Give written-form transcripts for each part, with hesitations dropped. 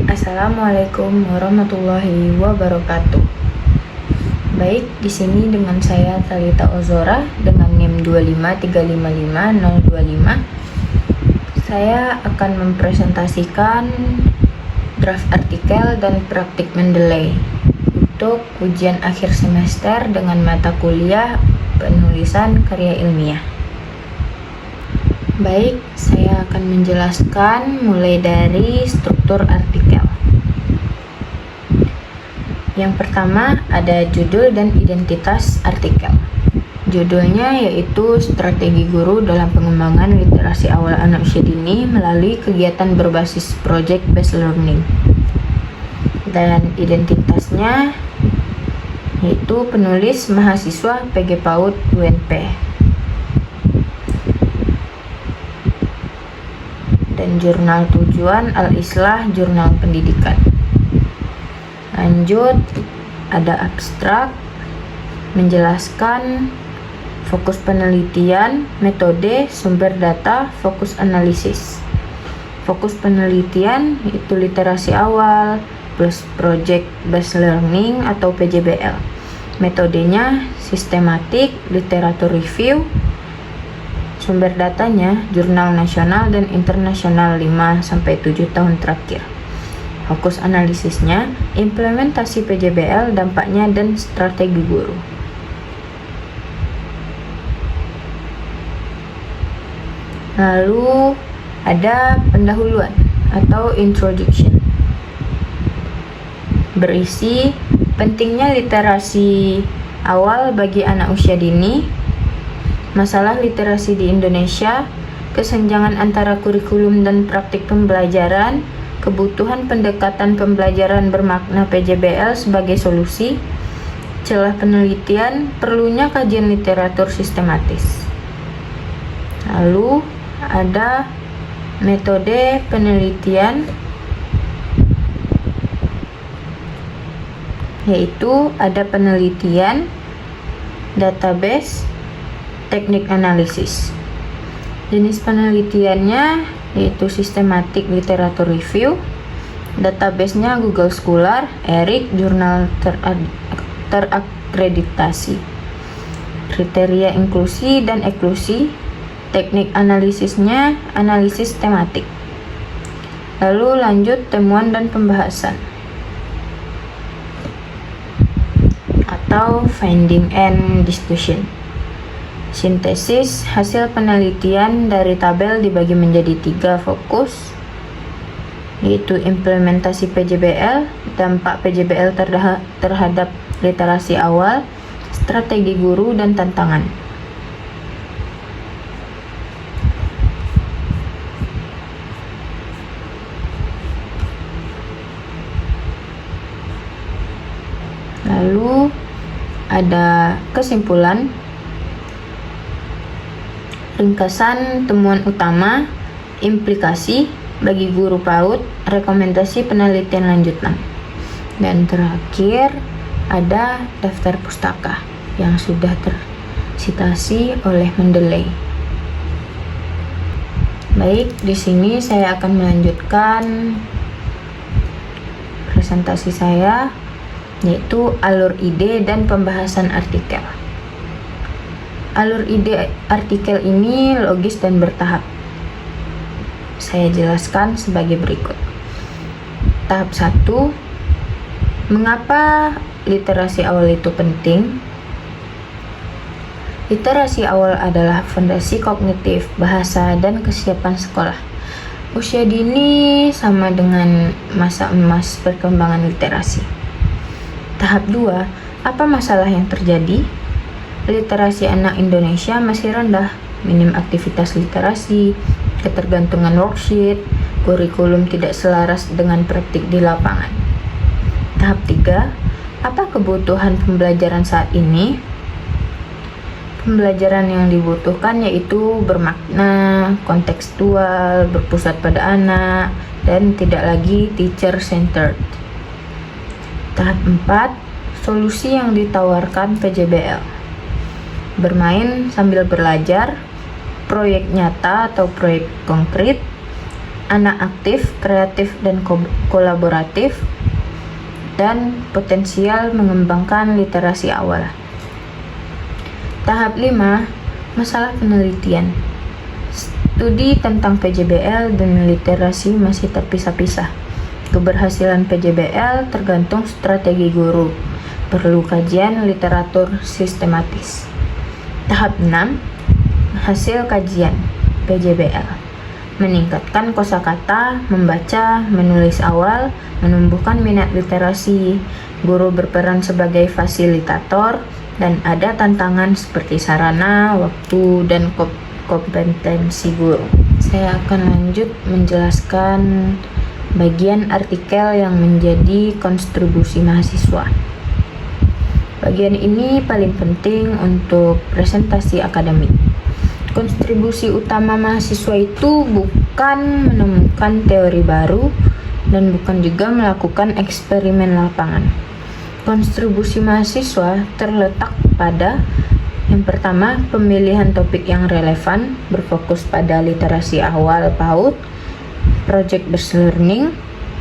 Assalamualaikum warahmatullahi wabarakatuh. Baik, di sini dengan saya Thalita Ozora dengan NIM 253555025. Saya akan mempresentasikan draft artikel dan praktik Mendeley untuk ujian akhir semester dengan mata kuliah penulisan karya ilmiah. Baik, saya akan menjelaskan mulai dari struktur artikel. Yang pertama ada judul dan identitas artikel. Judulnya yaitu Strategi Guru dalam Pengembangan Literasi Awal Anak Usia Dini melalui kegiatan berbasis Project Based Learning. Dan identitasnya yaitu penulis mahasiswa PG PAUD UNP. Dan jurnal tujuan Al-Islah Jurnal Pendidikan. Lanjut, ada abstrak menjelaskan fokus penelitian, metode, sumber data, fokus analisis. Fokus penelitian yaitu literasi awal plus project based learning atau PJBL. Metodenya sistematik, literatur review. Sumber datanya jurnal nasional dan internasional 5-7 tahun terakhir. Fokus analisisnya implementasi PJBL, dampaknya dan strategi guru. Lalu ada pendahuluan atau introduction. Berisi pentingnya literasi awal bagi anak usia dini, masalah literasi di Indonesia, kesenjangan antara kurikulum dan praktik pembelajaran, kebutuhan pendekatan pembelajaran bermakna PJBL sebagai solusi, celah penelitian, perlunya kajian literatur sistematis. Lalu ada metode penelitian, yaitu ada penelitian, database, teknik analisis. Jenis penelitiannya yaitu sistematik literatur review, databasenya Google Scholar, ERIC, jurnal terakreditasi. Kriteria inklusi dan eksklusi, teknik analisisnya analisis tematik. Lalu lanjut temuan dan pembahasan atau finding and discussion. Sintesis hasil penelitian dari tabel dibagi menjadi 3 fokus, yaitu implementasi PJBL, dampak PJBL terhadap literasi awal, strategi guru, dan tantangan. Lalu ada kesimpulan, ringkasan temuan utama, implikasi bagi guru PAUD, rekomendasi penelitian lanjutan. Dan terakhir ada daftar pustaka yang sudah tersitasi oleh Mendeley. Baik, di sini saya akan melanjutkan presentasi saya, yaitu alur ide dan pembahasan artikel. Alur ide artikel ini logis dan bertahap. Saya jelaskan sebagai berikut. Tahap 1, mengapa literasi awal itu penting? Literasi awal adalah fondasi kognitif, bahasa, dan kesiapan sekolah. Usia dini sama dengan masa emas perkembangan literasi. Tahap 2, apa masalah yang terjadi? Literasi anak Indonesia masih rendah, minim aktivitas literasi, ketergantungan worksheet, kurikulum tidak selaras dengan praktik di lapangan. Tahap 3, apa kebutuhan pembelajaran saat ini? Pembelajaran yang dibutuhkan yaitu bermakna, kontekstual, berpusat pada anak, dan tidak lagi teacher-centered. Tahap 4, solusi yang ditawarkan PJBL. Bermain sambil belajar, proyek nyata atau proyek konkret, anak aktif, kreatif, dan kolaboratif, dan potensial mengembangkan literasi awal. Tahap 5, masalah penelitian. Studi tentang PJBL dan literasi masih terpisah-pisah. Keberhasilan PJBL tergantung strategi guru. Perlu kajian literatur sistematis. Tahap 6, hasil kajian PJBL. Meningkatkan kosakata, membaca, menulis awal, menumbuhkan minat literasi. Guru berperan sebagai fasilitator, dan ada tantangan seperti sarana, waktu, dan kompetensi guru. Saya akan lanjut menjelaskan bagian artikel yang menjadi kontribusi mahasiswa. Bagian ini paling penting untuk presentasi akademik. Kontribusi utama mahasiswa itu bukan menemukan teori baru dan bukan juga melakukan eksperimen lapangan. Kontribusi mahasiswa terletak pada yang pertama, pemilihan topik yang relevan, berfokus pada literasi awal PAUD, project-based learning,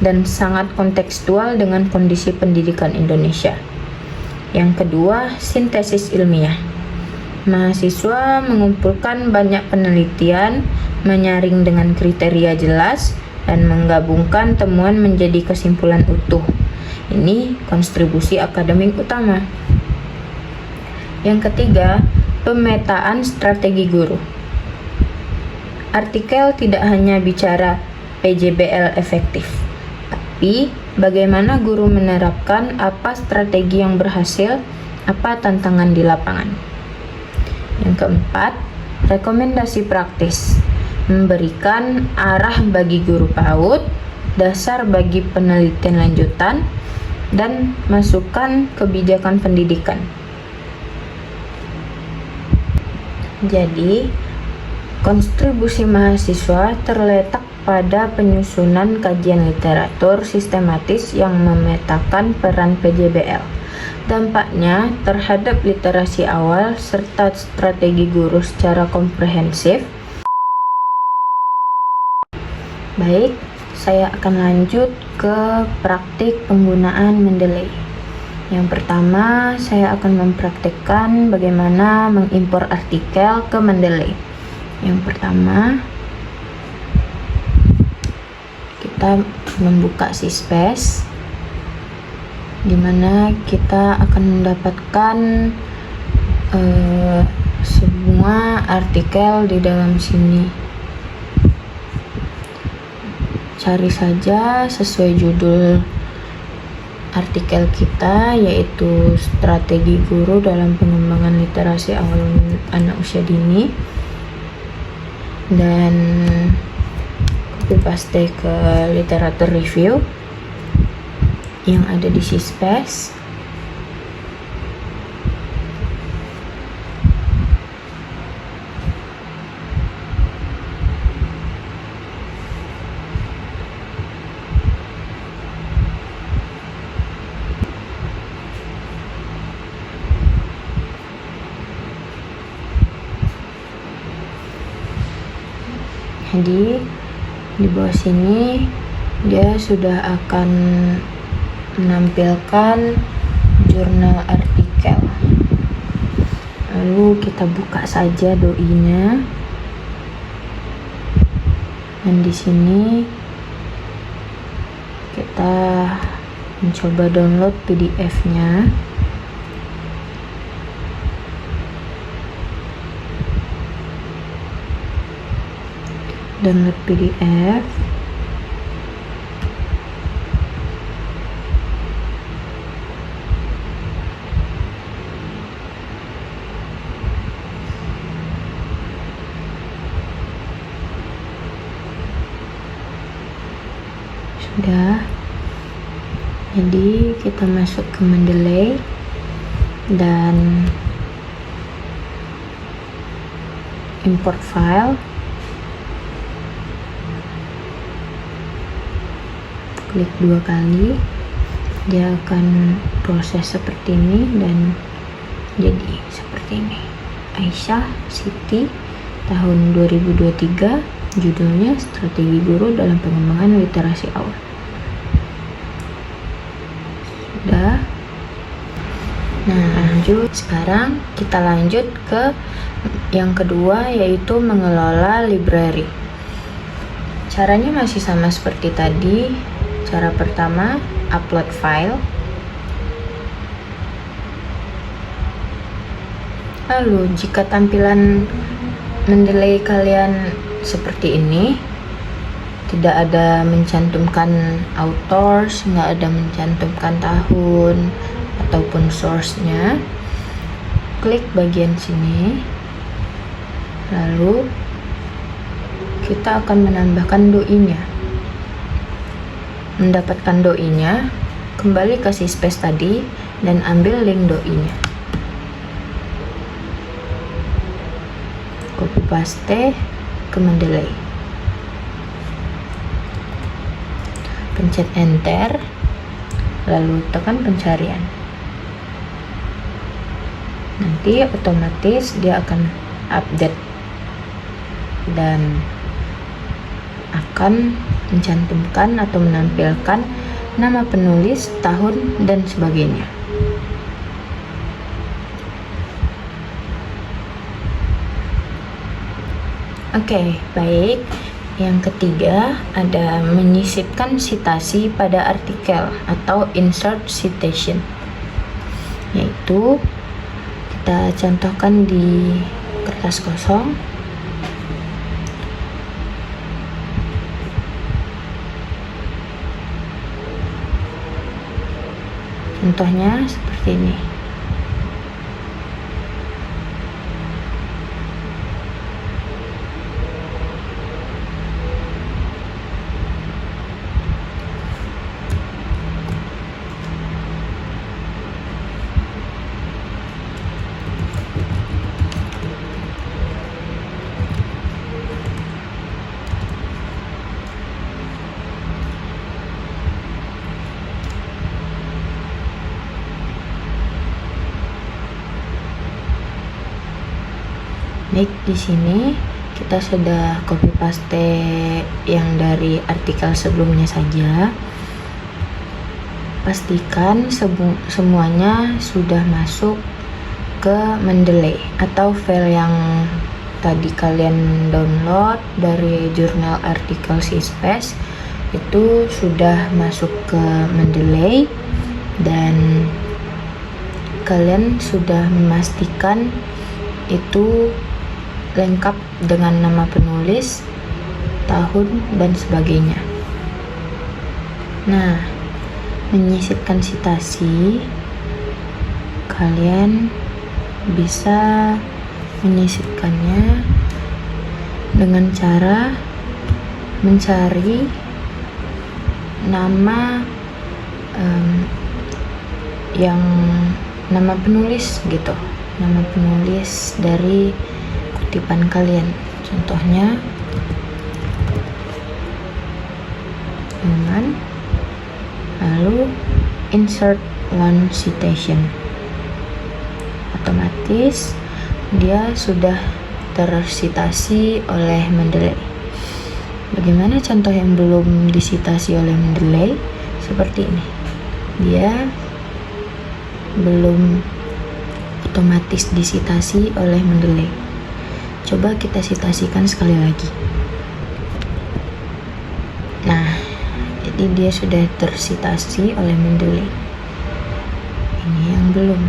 dan sangat kontekstual dengan kondisi pendidikan Indonesia. Yang kedua, sintesis ilmiah. Mahasiswa mengumpulkan banyak penelitian, menyaring dengan kriteria jelas, dan menggabungkan temuan menjadi kesimpulan utuh. Ini kontribusi akademik utama. Yang ketiga, pemetaan strategi guru. Artikel tidak hanya bicara PJBL efektif, tapi bagaimana guru menerapkan, apa strategi yang berhasil, apa tantangan di lapangan. Yang keempat, rekomendasi praktis. Memberikan arah bagi guru PAUD, dasar bagi penelitian lanjutan, dan masukan kebijakan pendidikan. Jadi, kontribusi mahasiswa terletak pada penyusunan kajian literatur sistematis yang memetakan peran PJBL, dampaknya terhadap literasi awal, serta strategi guru secara komprehensif. Baik, saya akan lanjut ke praktik penggunaan Mendeley. Yang pertama, saya akan mempraktikkan bagaimana mengimpor artikel ke Mendeley. Yang pertama, kita membuka Syspace, di mana kita akan mendapatkan semua artikel di dalam sini. Cari saja sesuai judul artikel kita, yaitu strategi guru dalam pengembangan literasi awal anak usia dini, dan copy paste ke literatur review yang ada di Syspace. Jadi di bawah sini dia sudah akan menampilkan jurnal artikel. Lalu kita buka saja doinya, dan di sini kita mencoba download PDF-nya. Download PDF. Sudah. Jadi kita masuk ke Mendeley dan import file. Klik 2 kali, dia akan proses seperti ini dan jadi seperti ini. Aisyah Siti tahun 2023, Judulnya Strategi Guru dalam Pengembangan Literasi Awal. Sudah. Nah, lanjut. Sekarang kita lanjut ke yang kedua, yaitu mengelola library. Caranya masih sama seperti tadi. Cara pertama, upload file. Lalu, jika tampilan Mendeley kalian seperti ini, tidak ada mencantumkan authors, nggak ada mencantumkan tahun ataupun source-nya, klik bagian sini, lalu kita akan menambahkan doi-nya. Mendapatkan doi-nya, kembali ke si space tadi dan ambil link doi-nya. Copy paste ke Mendeley. Pencet enter, lalu tekan pencarian. Nanti otomatis dia akan update dan akan mencantumkan atau menampilkan nama penulis, tahun, dan sebagainya. Oke, baik. Yang ketiga ada menyisipkan citasi pada artikel atau insert citation, yaitu kita contohkan di kertas kosong. Contohnya seperti ini. Baik, di sini kita sudah copy paste yang dari artikel sebelumnya saja. Pastikan semuanya sudah masuk ke Mendeley atau file yang tadi kalian download dari jurnal artikel CSpace itu sudah masuk ke Mendeley, dan kalian sudah memastikan itu lengkap dengan nama penulis, tahun, dan sebagainya. Nah, menyisipkan citasi, kalian bisa menyisipkannya dengan cara mencari nama yang nama penulis gitu, nama penulis dari kutipan kalian. Contohnya Newman, lalu insert one citation. Otomatis dia sudah tersitasi oleh Mendeley. Bagaimana contoh yang belum disitasi oleh Mendeley? Seperti ini. Dia belum otomatis disitasi oleh Mendeley. Coba kita citasikan sekali lagi. Nah, jadi dia sudah tersitasi oleh Mendeley. Ini yang belum.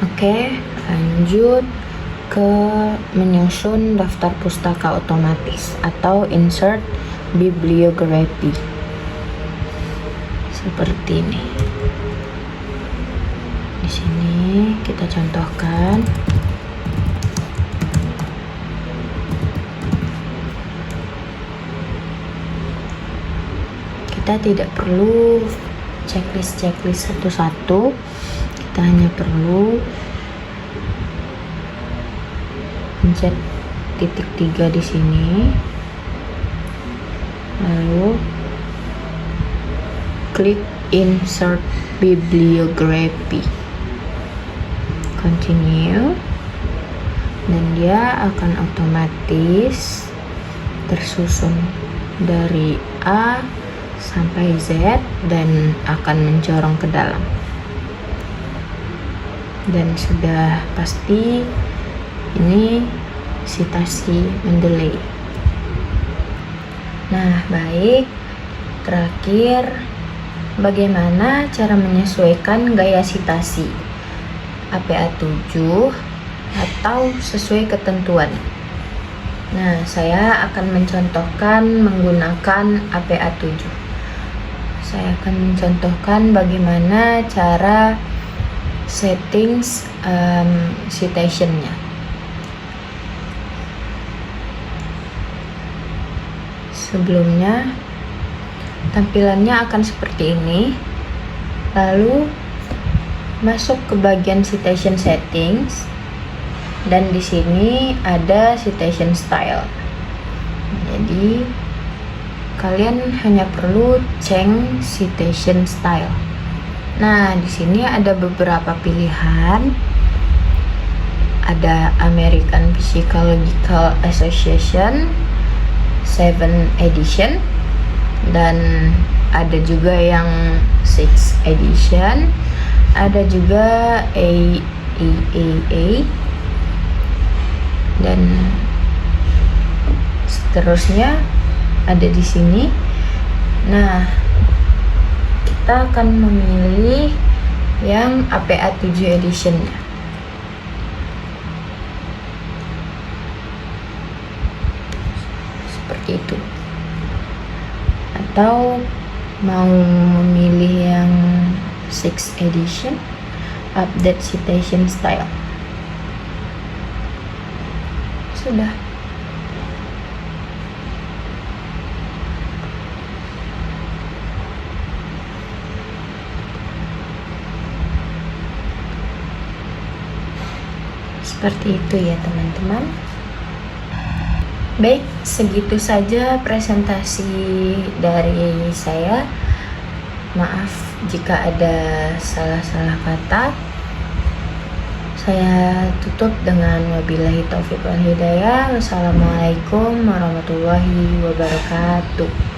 Oke, lanjut ke menyusun daftar pustaka otomatis atau insert bibliography. Seperti ini. Di sini kita contohkan. Kita tidak perlu checklist satu-satu, kita hanya perlu pencet titik 3 di sini, lalu klik insert bibliography, continue, dan dia akan otomatis tersusun dari A sampai Z dan akan mencorong ke dalam, dan sudah pasti ini citasi mendelay. Nah, baik. Terakhir, bagaimana cara menyesuaikan gaya citasi APA7 atau sesuai ketentuan? Nah, saya akan mencontohkan menggunakan APA7. Saya akan mencontohkan bagaimana cara settings citation-nya. Sebelumnya, tampilannya akan seperti ini. Lalu masuk ke bagian citation settings, dan di sini ada citation style. Jadi kalian hanya perlu change citation style. Nah, di sini ada beberapa pilihan. Ada American Psychological Association 7 edition, dan ada juga yang 6 edition, ada juga AEAA, dan seterusnya ada di sini. Nah, kita akan memilih yang APA7 edition-nya. Seperti itu. Atau mau memilih yang 6 edition, update citation style. Sudah. Seperti itu ya teman-teman. Baik, segitu saja presentasi dari saya. Maaf jika ada salah-salah kata. Saya tutup dengan wabillahi taufiq wal hidayah. Wassalamualaikum warahmatullahi wabarakatuh.